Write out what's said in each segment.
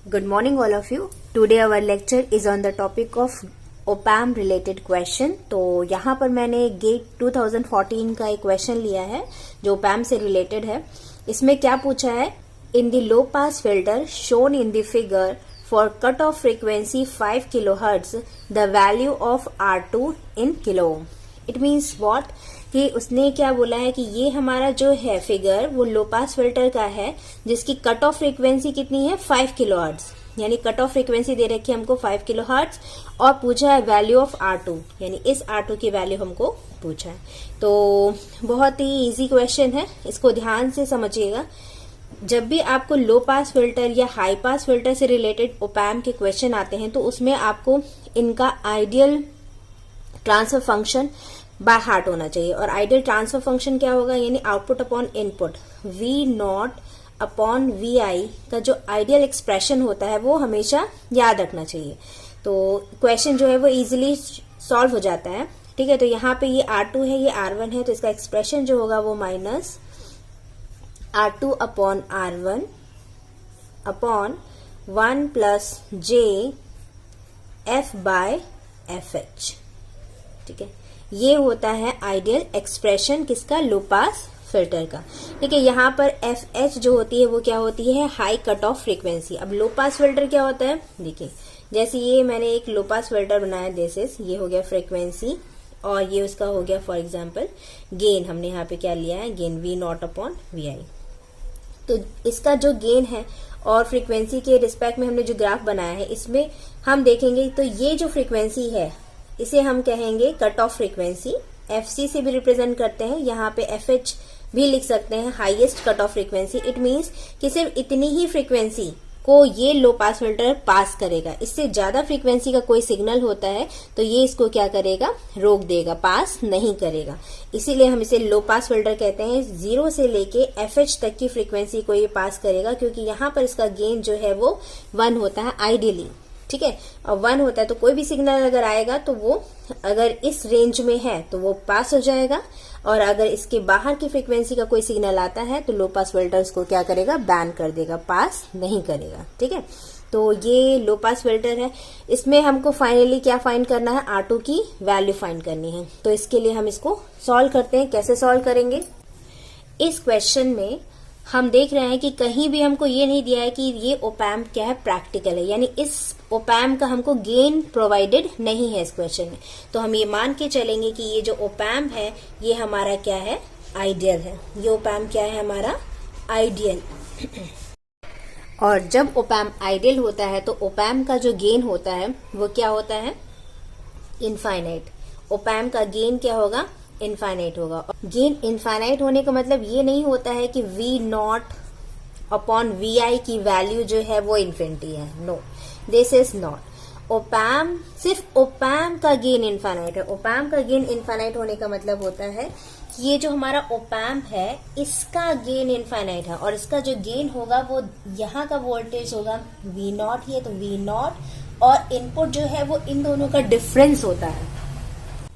Good morning all of you. Today our lecture is on the topic of op-amp related question. तो यहाँ पर मैंने gate 2014 का एक क्वेश्चन लिया है जो op-amp से रिलेटेड है. इसमें क्या पूछा है? In the low pass filter shown in the figure for cut off frequency 5 kilohertz, the value of R2 in kilo ohm. It means what? कि उसने क्या बोला है कि ये हमारा जो है फिगर वो लो पास फिल्टर का है जिसकी कट ऑफ फ्रीक्वेंसी कितनी है 5 किलो हर्ट्ज, यानी कट ऑफ फ्रीक्वेंसी दे रखी है हमको 5 किलो हर्ट्ज और पूछा है वैल्यू ऑफ R2, यानी इस R2 की वैल्यू हमको पूछा है. तो बहुत ही इजी क्वेश्चन है, इसको ध्यान से समझिएगा. जब भी आपको लो पास फिल्टर या हाई पास फिल्टर से रिलेटेड op-amp के क्वेश्चन आते हैं तो उसमें आपको इनका ideal transfer function by heart होना चाहिए. और आइडियल ट्रांसफर फंक्शन क्या होगा, यानी output upon input V0 upon VI का जो आइडियल एक्सप्रेशन होता है वो हमेशा याद रखना चाहिए. तो क्वेश्चन जो है वो इजीली सॉल्व हो जाता है. ठीक है, तो यहाँ पे ये R2 है, ये R1 है, तो इसका एक्सप्रेशन जो होगा वो minus R2 upon R1 upon 1 plus J F by FH. ठीक है, ये होता है आइडियल एक्सप्रेशन किसका, लो पास फिल्टर का. ठीक है, यहाँ पर FH जो होती है वो क्या होती है, हाई कट ऑफ फ्रीक्वेंसी. अब लो पास फिल्टर क्या होता है, देखिए जैसे ये मैंने एक लो पास फिल्टर बनाया, दिस इज, ये हो गया फ्रीक्वेंसी और ये उसका हो गया फॉर एग्जांपल गेन. हमने यहाँ पे क्या लिया है, गेन V0 अपॉन VI. तो इसका जो गेन है और फ्रीक्वेंसी के रिस्पेक्ट में हमने जो ग्राफ बनाया है इसमें हम देखेंगे तो ये जो फ्रीक्वेंसी है इसे हम कहेंगे कट ऑफ फ्रीक्वेंसी. FC से भी रिप्रेजेंट करते हैं, यहाँ पे FH भी लिख सकते हैं, highest cut off frequency. It means कि सिर्फ इतनी ही फ्रीक्वेंसी को ये लो पास फिल्टर पास करेगा. इससे ज्यादा फ्रीक्वेंसी का कोई सिग्नल होता है तो ये इसको क्या करेगा, रोक देगा, पास नहीं करेगा. इसीलिए हम इसे लो पास फिल्टर कहते हैं. 0 से लेके FH तक की फ्रीक्वेंसी को ये पास करेगा क्योंकि यहाँ पर इसका गेन जो है वो 1 होता है आइडियली. ठीक है, और 1 होता है तो कोई भी सिग्नल अगर आएगा तो वो अगर इस रेंज में है तो वो पास हो जाएगा, और अगर इसके बाहर की फ्रीक्वेंसी का कोई सिग्नल आता है तो लो पास फिल्टर उसको क्या करेगा, बैन कर देगा, पास नहीं करेगा. ठीक है, तो ये लो पास फिल्टर है. इसमें हमको फाइनली क्या फाइंड करना है, R2 की वैल्यू फाइंड करनी है. तो इसके लिए हम इसको सॉल्व करते हैं. कैसे सॉल्व करेंगे, इस क्वेश्चन में हम देख रहे हैं कि कहीं भी हमको ये नहीं दिया है कि ये op-amp क्या है, प्रैक्टिकल है, यानी इस op-amp का हमको गेन प्रोवाइडेड नहीं है इस क्वेश्चन में. तो हम ये मान के चलेंगे कि ये जो op-amp है ये हमारा क्या है, आइडियल है. ये op-amp क्या है, हमारा आइडियल. और जब op-amp आइडियल होता है तो op-amp का जो गेन होता है वो क्या होता है, इनफाइनाइट. op-amp का गेन क्या होगा, इनफाइनाइट होगा. गेन इनफाइनाइट होने का मतलब ये नहीं होता है कि V0 अपॉन VI की वैल्यू जो है वो इन्फिनिटी है. No, this is not. op-amp, सिर्फ op-amp का गेन इनफाइनाइट है. op-amp का गेन इनफाइनाइट होने का मतलब होता है कि ये जो हमारा op-amp है इसका गेन इनफाइनाइट है और इसका जो गेन होगा वो यहाँ का वोल्टेज होगा V0 ही है तो V0, और इनपुट जो है वो इन दोनों का डिफरेंस होता है.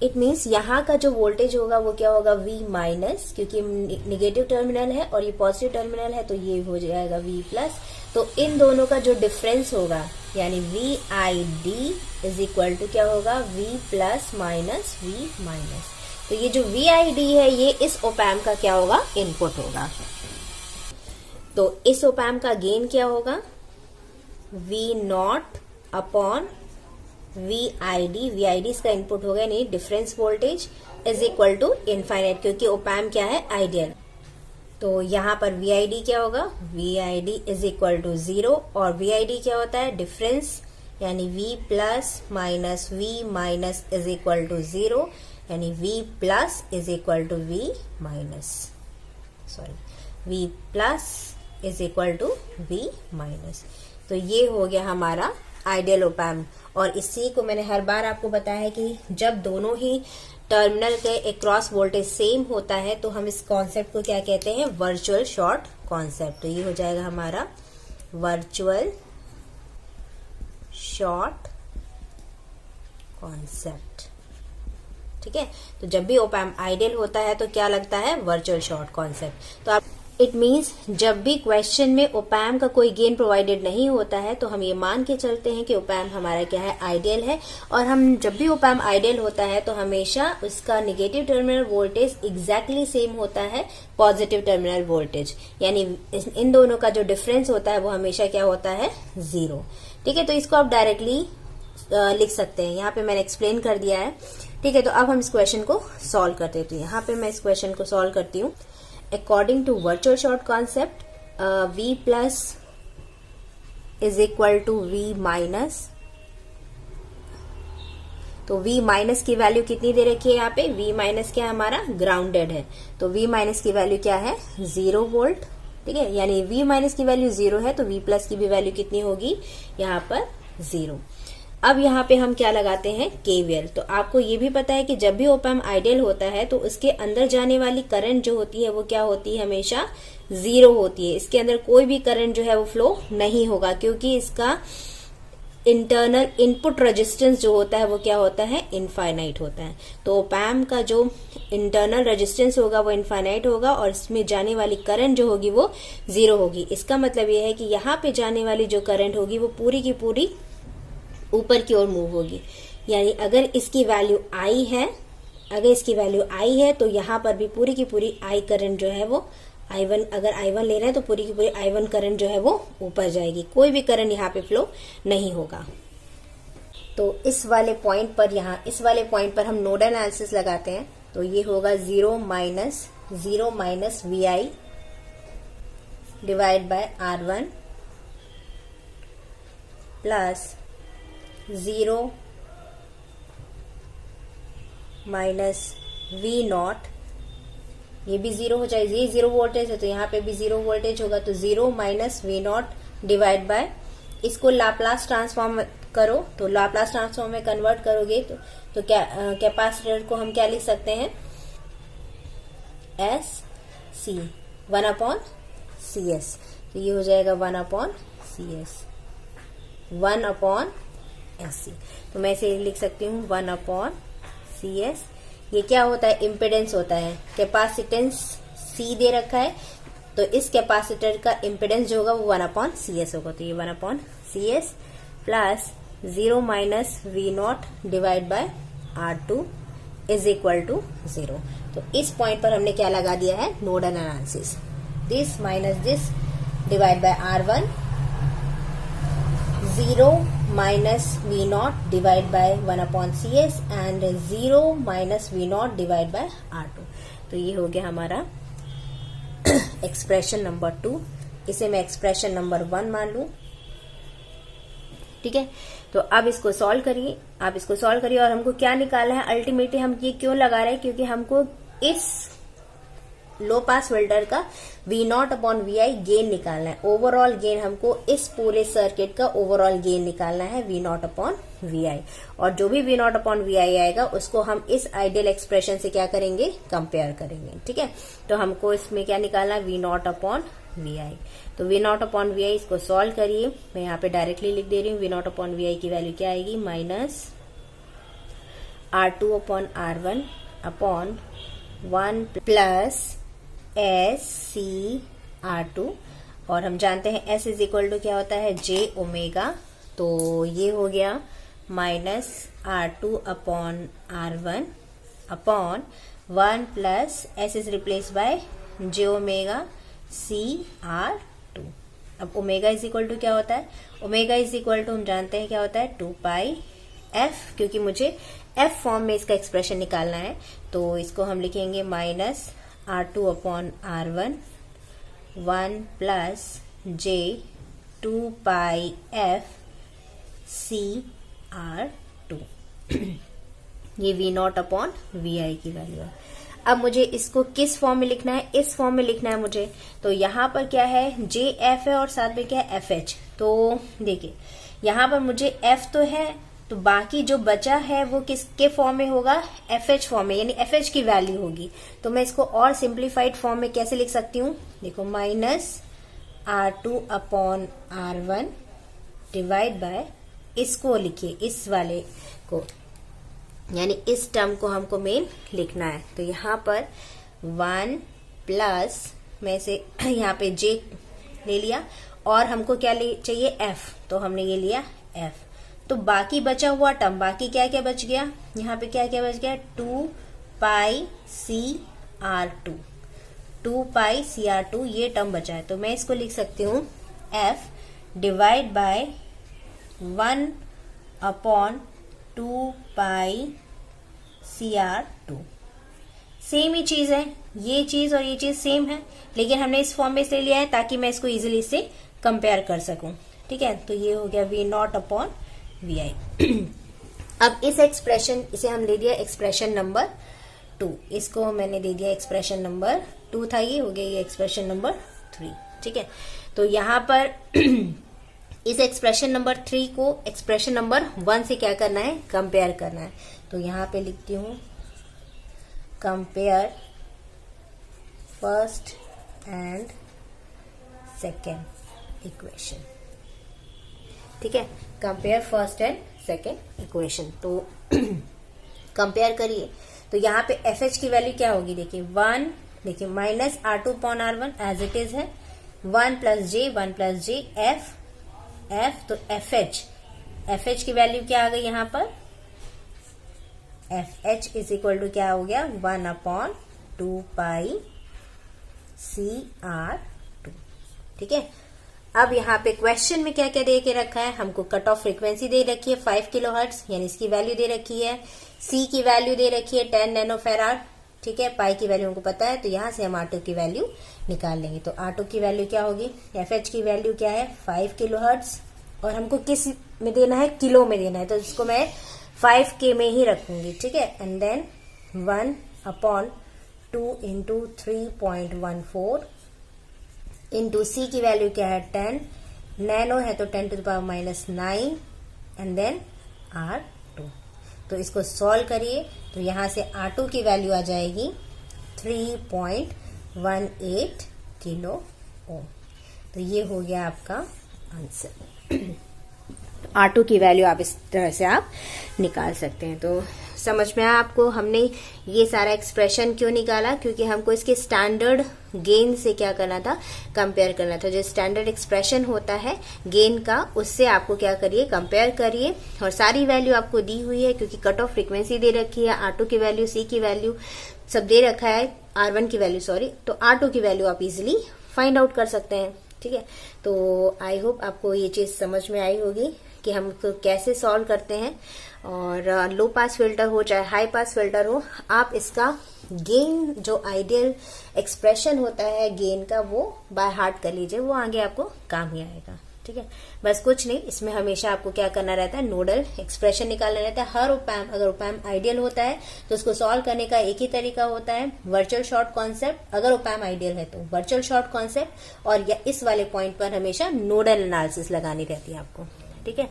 इट मीन्स यहाँ का जो वोल्टेज होगा वो क्या होगा, V माइनस, क्योंकि निगेटिव टर्मिनल है और ये पॉजिटिव टर्मिनल है तो ये हो जाएगा V प्लस. तो इन दोनों का जो डिफरेंस होगा यानी VID इज इक्वल टू क्या होगा, V plus minus V minus. तो ये जो VID है ये इस op-amp का क्या होगा, इनपुट होगा. तो इस op-amp का गेन क्या होगा, V0 अपॉन VID इसका इनपुट होगा, यानी difference voltage is equal to infinite, क्योंकि op-amp क्या है, आइडियल. तो यहाँ पर VID क्या होगा, VID इज इक्वल टू 0, और VID क्या होता है, डिफरेंस, यानी V plus minus V minus is equal to 0, यानी V plus is equal to V minus, sorry V plus is equal to V minus. तो ये हो गया हमारा आइडियल op-amp. और इसी को मैंने हर बार आपको बताया है कि जब दोनों ही टर्मिनल के अक्रॉस वोल्टेज सेम होता है तो हम इस कॉन्सेप्ट को क्या कहते हैं, वर्चुअल शॉर्ट कॉन्सेप्ट. तो ये हो जाएगा हमारा वर्चुअल शॉर्ट कॉन्सेप्ट. ठीक है, तो जब भी op-amp आइडियल होता है तो क्या लगता है, वर्चुअल शॉर्ट कॉन्सेप्ट. तो आप इट मीन्स जब भी क्वेश्चन में ओपैम का कोई गेन प्रोवाइडेड नहीं होता है तो हम ये मान के चलते हैं कि ओपैम हमारा क्या है, आइडियल है। और हम जब भी ओपैम आइडियल होता है तो हमेशा उसका negative terminal voltage exactly same होता है पॉजिटिव टर्मिनल वोल्टेज, यानी इन दोनों का जो डिफरेंस होता है वो हमेशा क्या होता है, 0। ठीक है, तो इसको आप डायरेक्टली लिख सकते हैं। यहाँ पे मैंने एक्सप्लेन कर दिया है। ठीक है, तो अब हम इस क्वेश्चन को सॉल्व करते हैं। तो यहाँ पे मैं इस क्वेश्चन को सॉल्व करती हूँ। According to virtual short concept, V plus is equal to V minus। तो V माइनस की वैल्यू कितनी दे रखी है यहाँ पे, V माइनस क्या है हमारा, ग्राउंडेड है, तो V माइनस की वैल्यू क्या है, 0 वोल्ट। ठीक है, यानी V माइनस की वैल्यू 0 है तो V प्लस की भी वैल्यू कितनी होगी यहाँ पर, 0। अब यहाँ पे हम क्या लगाते हैं, केवीएल। तो आपको ये भी पता है कि जब भी ओपैम आइडियल होता है तो उसके अंदर जाने वाली करंट जो होती है वो क्या होती है, हमेशा 0 होती है। इसके अंदर कोई भी करंट जो है वो फ्लो नहीं होगा, क्योंकि इसका इंटरनल इनपुट रेजिस्टेंस जो होता है वो क्या होता है, इनफाइनाइट होता है। तो ओपैम का जो इंटरनल रेजिस्टेंस होगा वो इनफाइनाइट होगा और इसमें जाने वाली करंट जो होगी वो 0 होगी। इसका मतलब ये है कि यहाँ पे जाने वाली जो करंट होगी वो पूरी की पूरी ऊपर की ओर मूव होगी। यानी अगर इसकी वैल्यू I है, अगर इसकी वैल्यू I है तो यहाँ पर भी पूरी की पूरी I करंट जो है वो I1, अगर I1 ले रहे हैं तो पूरी की पूरी I1 करंट जो है वो ऊपर जाएगी, कोई भी करंट यहाँ पे फ्लो नहीं होगा। तो इस वाले पॉइंट पर, यहाँ इस वाले पॉइंट पर हम नोडल एनालिसिस लगाते हैं। तो ये होगा 0 minus VI divide by R1 plus 0 minus V0, ये भी 0 हो जाए, ये 0 वोल्टेज है तो यहाँ पे भी 0 वोल्टेज होगा, तो 0 माइनस V0 डिवाइड बाय, इसको लाप्लास ट्रांसफॉर्म करो, तो लाप्लास ट्रांसफॉर्म में कन्वर्ट करोगे तो क्या कैपेसिटर को हम क्या लिख सकते हैं, SC 1/CS। तो ये हो जाएगा 1/CS 1/SC। तो मैं इसे लिख सकती हूँ 1/CS। ये क्या होता है, इम्पिडेंस होता है। कैपेसिटेंस C दे रखा है तो इस कैपेसिटर का इम्पिडेंस जो होगा वो 1/CS होगा। तो ये 1/CS plus 0 minus V0 divide by R2 is equal to 0। तो इस पॉइंट पर हमने क्या लगा दिया है, nodal analysis. This minus this divide by R1, 0 minus V0 divide bye 1/CS and 0 minus V0 divide by R2। तो ये हो गया हमारा एक्सप्रेशन नंबर 2। इसे मैं एक्सप्रेशन नंबर 1 मान लू। ठीक है, तो अब इसको सॉल्व करिए, आप इसको सॉल्व करिए और हमको क्या निकालना है, अल्टीमेटली हम ये क्यों लगा रहे हैं, क्योंकि हमको इस लो पास फिल्टर का V0/VI गेन निकालना है। ओवरऑल गेन हमको इस पूरे सर्किट का ओवरऑल गेन निकालना है V0/VI, और जो भी V0/VI आएगा उसको हम इस आइडियल एक्सप्रेशन से क्या करेंगे, कंपेयर करेंगे। ठीक है, तो हमको इसमें क्या निकालना है, V0/VI। तो V0/VI इसको सॉल्व करिए, मैं यहाँ पे डायरेक्टली लिख दे रही हूँ। V0/VI की वैल्यू क्या आएगी, minus R2/R1 upon 1 plus SCR2, और हम जानते हैं S इज इक्वल टू क्या होता है, J ओमेगा। तो ये हो गया minus R2/R1 upon 1 plus S is replace by J omega CR2। अब ओमेगा इज इक्वल टू क्या होता है, ओमेगा इज इक्वल टू हम जानते हैं क्या होता है, 2πf, क्योंकि मुझे F फॉर्म में इसका एक्सप्रेशन निकालना है। तो इसको हम लिखेंगे minus R2/R1 1 plus J 2πf CR2। ये V0/VI की वैल्यू है। अब मुझे इसको किस फॉर्म में लिखना है, इस फॉर्म में लिखना है मुझे। तो यहाँ पर क्या है, JF है और साथ में क्या है, FH। तो देखिए यहाँ पर मुझे F तो है, तो बाकी जो बचा है वो किसके फॉर्म में होगा, FH फॉर्म में, यानी FH की वैल्यू होगी। तो मैं इसको और सिंप्लीफाइड फॉर्म में कैसे लिख सकती हूँ, देखो माइनस R2/R1 डिवाइड बाय, इसको लिखिए, इस वाले को, यानी इस टर्म को हमको मेन लिखना है। तो यहाँ पर 1 प्लस मैं इसे यहाँ पे J ले लिया, और हमको क्या चाहिए F, तो हमने ये लिया F। तो बाकी बचा हुआ टर्म, बाकी क्या क्या बच गया, यहाँ पे क्या क्या बच गया, 2 पाई CR2, 2 पाई CR2 ये टर्म बचा है। तो मैं इसको लिख सकती हूँ F divide by 1 upon 2 pi CR2। Same ही चीज है, ये चीज और ये चीज सेम है, लेकिन हमने इस फॉर्म में इसलिए लिया है ताकि मैं इसको इजीली इससे कंपेयर कर सकूं। ठीक है, तो ये हो गया V0 अपॉन VI। अब इस एक्सप्रेशन, इसे हम ले दिया एक्सप्रेशन नंबर 2, इसको मैंने दे दिया एक्सप्रेशन नंबर 2 था, ये हो गया ये एक्सप्रेशन नंबर 3। ठीक है, तो यहाँ पर इस एक्सप्रेशन नंबर 3 को एक्सप्रेशन नंबर 1 से क्या करना है, कंपेयर करना है। तो यहाँ पे लिखती हूँ compare first and second equation. ठीक है, compare first and second equation. तो कंपेयर करिए, तो यहाँ पे FH की वैल्यू क्या होगी, देखिए 1, देखिए minus R2 upon R1 as it is है, 1 प्लस J F, तो FH की वैल्यू क्या आ गई यहाँ पर, FH इज इक्वल टू क्या हो गया, 1 अपॉन 2 पाई CR2। ठीक है, अब यहाँ पे क्वेश्चन में क्या क्या दे के रखा है, हमको कट ऑफ फ्रीक्वेंसी दे रखी है 5 किलोहर्ट्ज, यानी इसकी वैल्यू दे रखी है, C की वैल्यू दे रखी है 10 नैनोफेराड। ठीक है, पाई की वैल्यू हमको पता है, तो यहाँ से हम R2 की वैल्यू निकाल लेंगे। तो R2 की वैल्यू क्या होगी, FH की वैल्यू क्या है 5 किलोहर्ट्ज, और हमको किस में देना है, किलो में देना है, तो इसको मैं 5K में ही रखूंगी। ठीक है, and then 1 upon 2 into 3.14 into C की वैल्यू क्या है 10, नैनो है तो 10 to the power minus 9, and then R2। तो इसको सॉल्व करिए, तो यहां से R2 की वैल्यू आ जाएगी 3.18 किलो ओम। तो ये हो गया आपका आंसर। R2 की वैल्यू आप इस तरह से आप निकाल सकते हैं। तो समझ में आया आपको हमने ये सारा एक्सप्रेशन क्यों निकाला, क्योंकि हमको इसके स्टैंडर्ड गेन से क्या करना था, कंपेयर करना था। जो स्टैंडर्ड एक्सप्रेशन होता है गेन का, उससे आपको क्या करिए, कंपेयर करिए, और सारी वैल्यू आपको दी हुई है, क्योंकि कट ऑफ फ्रीक्वेंसी दे रखी है, R2 की वैल्यू, C की वैल्यू सब दे रखा है, R1 की वैल्यू सॉरी, तो R2 की वैल्यू आप इजिली फाइंड आउट कर सकते हैं। ठीक है, तो आई होप आपको ये चीज समझ में आई होगी कि हम तो कैसे सॉल्व करते हैं, और लो पास फिल्टर हो चाहे हाई पास फिल्टर हो, आप इसका गेन जो आइडियल एक्सप्रेशन होता है गेन का, वो बाय हार्ट कर लीजिए, वो आगे आपको काम ही आएगा। ठीक है, बस कुछ नहीं, इसमें हमेशा आपको क्या करना रहता है, नोडल एक्सप्रेशन निकालना रहता है। हर ओपैम्प, अगर ओपैम्प आइडियल होता है तो उसको सॉल्व करने का एक ही तरीका होता है, वर्चुअल शॉर्ट कॉन्सेप्ट। अगर ओपैम्प आइडियल है तो वर्चुअल शॉर्ट कॉन्सेप्ट, और इस वाले पॉइंट पर हमेशा नोडल एनालिसिस लगानी रहती है आपको। ठीक है,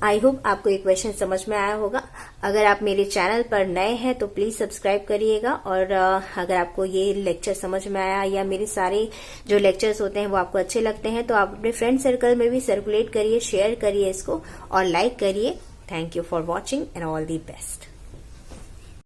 आई होप आपको ये क्वेश्चन समझ में आया होगा। अगर आप मेरे चैनल पर नए हैं तो प्लीज सब्सक्राइब करिएगा, और अगर आपको ये लेक्चर समझ में आया, या मेरे सारे जो लेक्चर्स होते हैं वो आपको अच्छे लगते हैं, तो आप अपने फ्रेंड सर्कल में भी सर्कुलेट करिए, शेयर करिए इसको, और लाइक करिए। Thank you for watching and all the best.